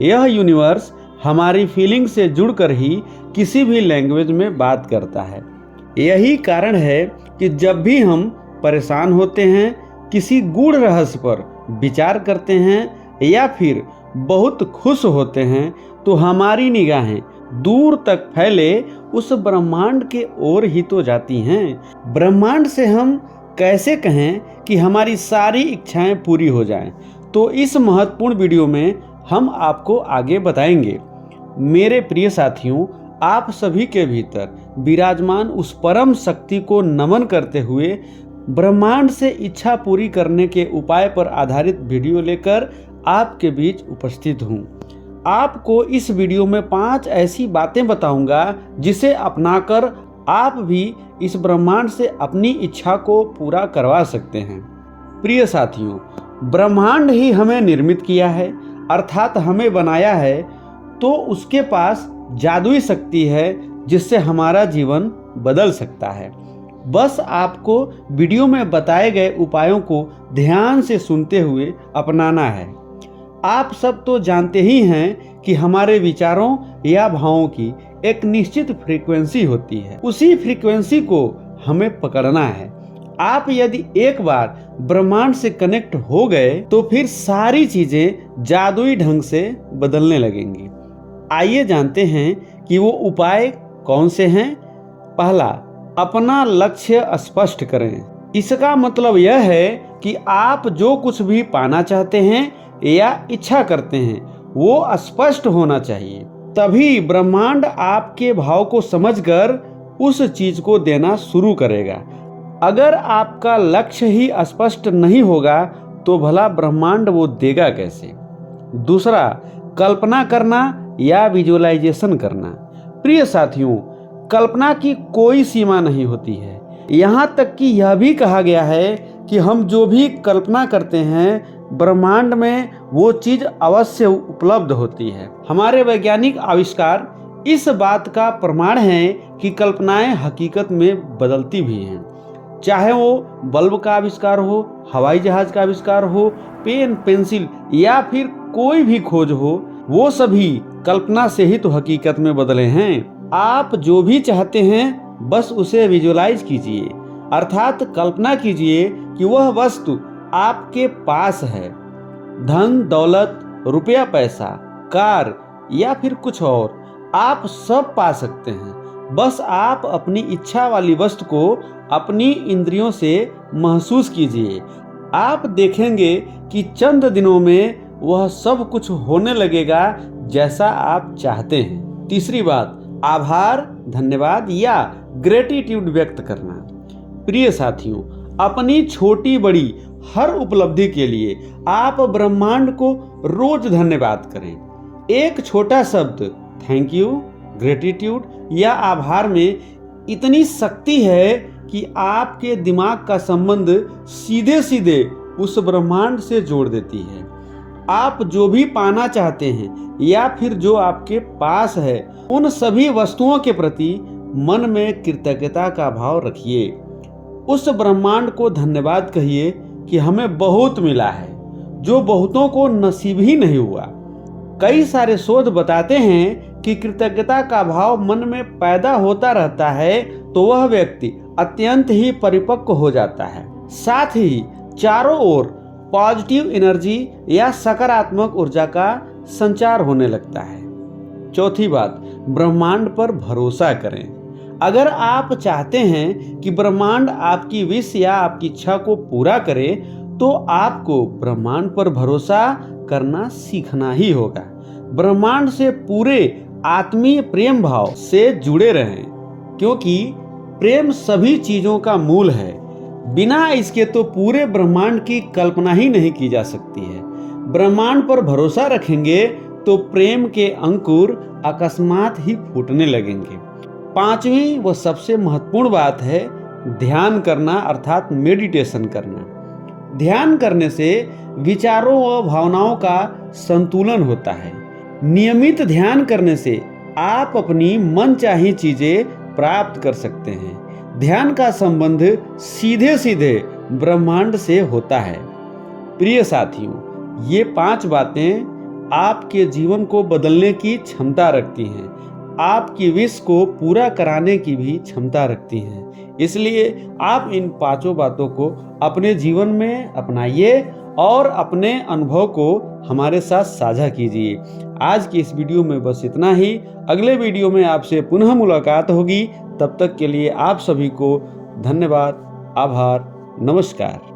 यह यूनिवर्स हमारी फीलिंग से जुड़कर ही किसी भी लैंग्वेज में बात करता है। यही कारण है कि जब भी हम परेशान होते हैं, किसी गूढ़ रहस्य पर विचार करते हैं या फिर बहुत खुश होते हैं, तो हमारी निगाहें दूर तक फैले उस ब्रह्मांड के ओर ही तो जाती हैं। ब्रह्मांड से हम कैसे कहें कि हमारी सारी इच्छाएं पूरी हो जाएं? तो इस महत्वपूर्ण वीडियो में हम आपको आगे बताएंगे। मेरे प्रिय साथियों, आप सभी के भीतर विराजमान उस परम शक्ति को नमन करते हुए ब्रह्मांड से इच्छा पूरी करने के उपाय पर आधारित वीडियो लेकर आपके बीच उपस्थित हूँ। आपको इस वीडियो में 5 ऐसी बातें बताऊंगा जिसे अपनाकर आप भी इस ब्रह्मांड से अपनी इच्छा को पूरा करवा सकते हैं। प्रिय साथियों, ब्रह्मांड ही हमें निर्मित किया है, अर्थात हमें बनाया है, तो उसके पास जादुई शक्ति है जिससे हमारा जीवन बदल सकता है। बस आपको वीडियो में बताए गए उपायों को ध्यान से सुनते हुए अपनाना है। आप सब तो जानते ही हैं कि हमारे विचारों या भावों की एक निश्चित फ्रीक्वेंसी होती है। उसी फ्रीक्वेंसी को हमें पकड़ना है। आप यदि एक बार ब्रह्मांड से कनेक्ट हो गए तो फिर सारी चीजें जादुई ढंग से बदलने लगेंगी। आइए जानते हैं कि वो उपाय कौन से हैं। पहला, अपना लक्ष्य स्पष्ट करें। इसका मतलब यह है कि आप जो कुछ भी पाना चाहते हैं या इच्छा करते हैं वो स्पष्ट होना चाहिए। तभी ब्रह्मांड आपके भाव को समझकर उस चीज को देना शुरू करेगा। अगर आपका लक्ष्य ही स्पष्ट नहीं होगा तो भला ब्रह्मांड वो देगा कैसे। दूसरा, कल्पना करना या विजुअलाइजेशन करना। प्रिय साथियों, कल्पना की कोई सीमा नहीं होती है। यहाँ तक कि यह भी कहा गया है कि हम जो भी कल्पना करते हैं ब्रह्मांड में वो चीज अवश्य उपलब्ध होती है। हमारे वैज्ञानिक आविष्कार इस बात का प्रमाण है कि कल्पनाएं हकीकत में बदलती भी हैं। चाहे वो बल्ब का आविष्कार हो, हवाई जहाज का आविष्कार हो, पेन, पेंसिल या फिर कोई भी खोज हो, वो सभी कल्पना से ही तो हकीकत में बदले हैं। आप जो भी चाहते हैं बस उसे विजुअलाइज कीजिए, अर्थात कल्पना कीजिए कि वह वस्तु आपके पास है। धन, दौलत, रुपया, पैसा, कार या फिर कुछ और, आप सब पा सकते हैं। बस आप अपनी इच्छा वाली वस्तु को अपनी इंद्रियों से महसूस कीजिए। आप देखेंगे कि चंद दिनों में वह सब कुछ होने लगेगा जैसा आप चाहते हैं। तीसरी बात, आभार, धन्यवाद या ग्रेटिट्यूड व्यक्त करना। प्रिय साथियों, अपनी छोटी बड़ी हर उपलब्धि के लिए आप ब्रह्मांड को रोज धन्यवाद करें। एक छोटा शब्द थैंक यू, ग्रेटिट्यूड या आभार में इतनी शक्ति है कि आपके दिमाग का संबंध सीधे सीधे उस ब्रह्मांड से जोड़ देती है। आप जो भी पाना चाहते हैं या फिर जो आपके पास है, उन सभी वस्तुओं के प्रति मन में कृतज्ञता का भाव रखिए। उस ब्रह्मांड को धन्यवाद कहिए कि हमें बहुत मिला है जो बहुतों को नसीब ही नहीं हुआ। कई सारे शोध बताते हैं कि कृतज्ञता का भाव मन में पैदा होता रहता है तो वह व्यक्ति अत्यंत ही परिपक्व हो जाता है। साथ ही चारों ओर पॉजिटिव एनर्जी या सकारात्मक ऊर्जा का संचार होने लगता है। चौथी बात, ब्रह्मांड पर भरोसा करें। अगर आप चाहते हैं कि ब्रह्मांड आपकी विश या आपकी इच्छा को पूरा करे तो आपको ब्रह्मांड पर भरोसा करना सीखना ही होगा। ब्रह्मांड से पूरे आत्मीय प्रेम भाव से जुड़े रहें, क्योंकि प्रेम सभी चीजों का मूल है। बिना इसके तो पूरे ब्रह्मांड की कल्पना ही नहीं की जा सकती है। ब्रह्मांड पर भरोसा रखेंगे तो प्रेम के अंकुर अकस्मात ही फूटने लगेंगे। पांचवी व सबसे महत्वपूर्ण बात है ध्यान करना, अर्थात मेडिटेशन करना। ध्यान करने से विचारों व भावनाओं का संतुलन होता है। नियमित ध्यान करने से आप अपनी मनचाही चीजें प्राप्त कर सकते हैं। ध्यान का संबंध सीधे सीधे ब्रह्मांड से होता है। प्रिय साथियों, ये 5 बातें आपके जीवन को बदलने की क्षमता रखती हैं, आपकी विश को पूरा कराने की भी क्षमता रखती हैं। इसलिए आप इन 5 बातों को अपने जीवन में अपनाइए और अपने अनुभव को हमारे साथ साझा कीजिए। आज की इस वीडियो में बस इतना ही। अगले वीडियो में आपसे पुनः मुलाकात होगी। तब तक के लिए आप सभी को धन्यवाद, आभार, नमस्कार।